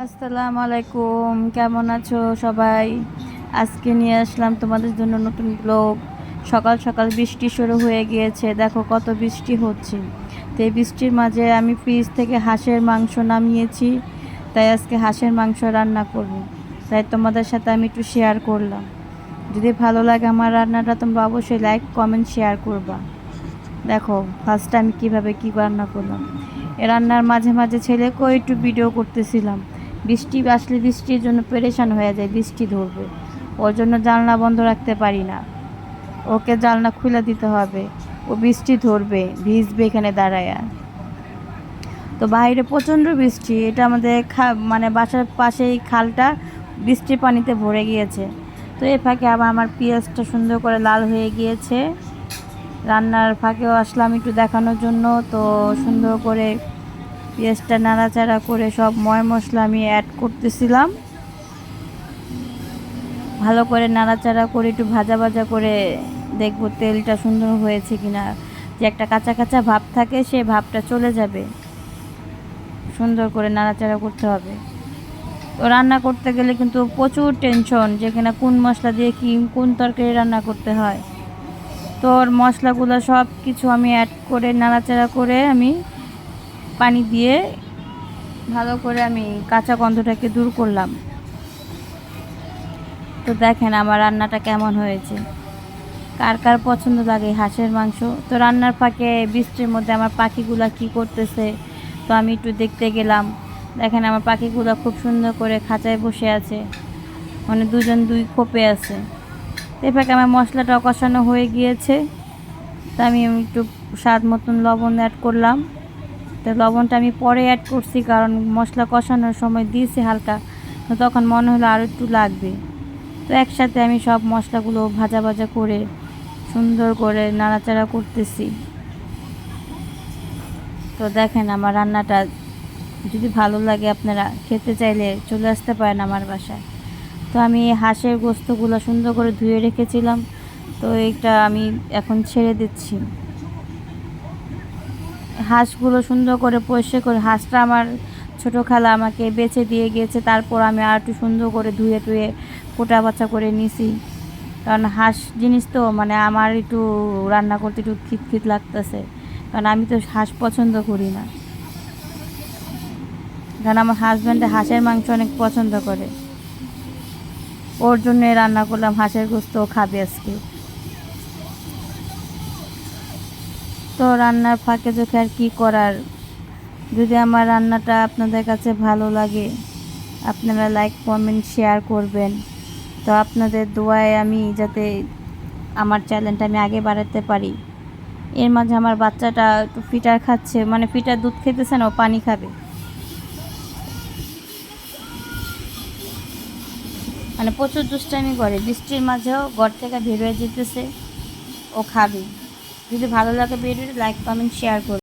আসসালামু আলাইকুম, কেমন আছো সবাই? আজকে নিয়ে আসলাম তোমাদের জন্য নতুন ব্লগ। সকাল সকাল বৃষ্টি শুরু হয়ে গিয়েছে, দেখো কত বৃষ্টি হচ্ছে। তো এই বৃষ্টির মাঝে আমি ফ্রিজ থেকে হাঁসের মাংস নামিয়েছি, তাই আজকে হাঁসের মাংস রান্না করব। তাই তোমাদের সাথে আমি একটু শেয়ার করলাম। যদি ভালো লাগে আমার রান্নাটা, তোমরা অবশ্যই লাইক কমেন্ট শেয়ার করবা। দেখো ফার্স্টে আমি কিভাবে কি রান্না করলাম। এ রান্নার মাঝে মাঝে ছেলেকেও একটু ভিডিও করতেছিলাম। বৃষ্টি আসলে বৃষ্টির জন্য পেরেশান হয়ে যায়, বৃষ্টি ধরবে, ওর জন্য জানলা বন্ধ রাখতে পারি না, ওকে জানলা খুলে দিতে হবে। ও বৃষ্টি ধরবে, ভিজবে এখানে দাঁড়ায়। তো বাইরে প্রচণ্ড বৃষ্টি, এটা আমাদের মানে বাসার পাশেই খালটা বৃষ্টির পানিতে ভরে গিয়েছে। তো এ ফাঁকে আবার আমার পেঁয়াজটা সুন্দর করে লাল হয়ে গিয়েছে। রান্নার ফাঁকেও আসলাম একটু দেখানোর জন্য। তো সুন্দর করে পেঁয়াজটা নাড়াচাড়া করে সব ময় মশলা আমি অ্যাড করতেছিলাম। ভালো করে নাড়াচাড়া করে একটু ভাজা ভাজা করে দেখব তেলটা সুন্দর হয়েছে কিনা। যে একটা কাঁচা কাঁচা ভাব থাকে, সে ভাবটা চলে যাবে। সুন্দর করে নাড়াচাড়া করতে হবে। তো রান্না করতে গেলে কিন্তু প্রচুর টেনশন, যেখানে কোন মশলা দিয়ে কি কোন তরকারি রান্না করতে হয়। তো মশলাগুলো সব কিছু আমি অ্যাড করে নাড়াচাড়া করে আমি পানি দিয়ে ভালো করে আমি কাঁচা গন্ধটাকে দূর করলাম। তো দেখেন আমার রান্নাটা কেমন হয়েছে, কার কার পছন্দ লাগে হাঁসের মাংস। তো রান্নার ফাঁকে বৃষ্টির মধ্যে আমার পাখিগুলো কি করতেছে, তো আমি একটু দেখতে গেলাম। দেখেন আমার পাখিগুলো খুব সুন্দর করে খাঁচায় বসে আছে, মানে দুজন দুই খোপে আছে। তো এই ফাঁকে আমার মশলাটা কষানো হয়ে গিয়েছে, তা আমি একটু স্বাদ মতন লবণ অ্যাড করলাম। তো লবণটা আমি পরে অ্যাড করছি, কারণ মশলা কষানোর সময় দিয়েছি হালকা, তো তখন মনে হলো আর একটু লাগবে। তো একসাথে আমি সব মশলাগুলো ভাজা ভাজা করে সুন্দর করে নাড়াচাড়া করতেছি। তো দেখেন আমার রান্নাটা যদি ভালো লাগে, আপনারা খেতে চাইলে চলে আসতে পারেন আমার বাসায়। তো আমি হাঁসের গোস্তগুলো সুন্দর করে ধুয়ে রেখেছিলাম, তো এটা আমি এখন ছেড়ে দিচ্ছি। হাঁসগুলো সুন্দর করে পরিষ্কার করে, হাঁসটা আমার ছোটো খালা আমাকে বেছে দিয়ে গিয়েছে, তারপর আমি আর একটু সুন্দর করে ধুয়ে টুয়ে কোটা বাছা করে নিছি। কারণ হাঁস জিনিস তো মানে আমার একটু রান্না করতে একটু খিটখিট লাগতেছে, কারণ আমি তো হাঁস পছন্দ করি না। কারণ আমার হাজব্যান্ডে হাঁসের মাংস অনেক পছন্দ করে, ওর জন্য রান্না করলাম হাঁসের গোস্ত, খাবে আজকে। তো রান্নার ফাঁকে চোখে আর কি করার, যদি আমার রান্নাটা আপনাদের কাছে ভালো লাগে, আপনারা লাইক কমেন্ট শেয়ার করবেন। তো আপনাদের দোয়ায় আমি যাতে আমার চ্যানেলটা আমি আগে বাড়াতে পারি। এর মাঝে আমার বাচ্চাটা একটু ফিটার খাচ্ছে, মানে ফিটার দুধ খেতেছে না, ও পানি খাবে, মানে প্রচুর দুষ্টামি করে। বৃষ্টির মাঝেও ঘর থেকে বের হয়ে যেতেছে, ও খাবে। যদি ভালো লাগে ভিডিওটা লাইক কমেন্ট শেয়ার করবে।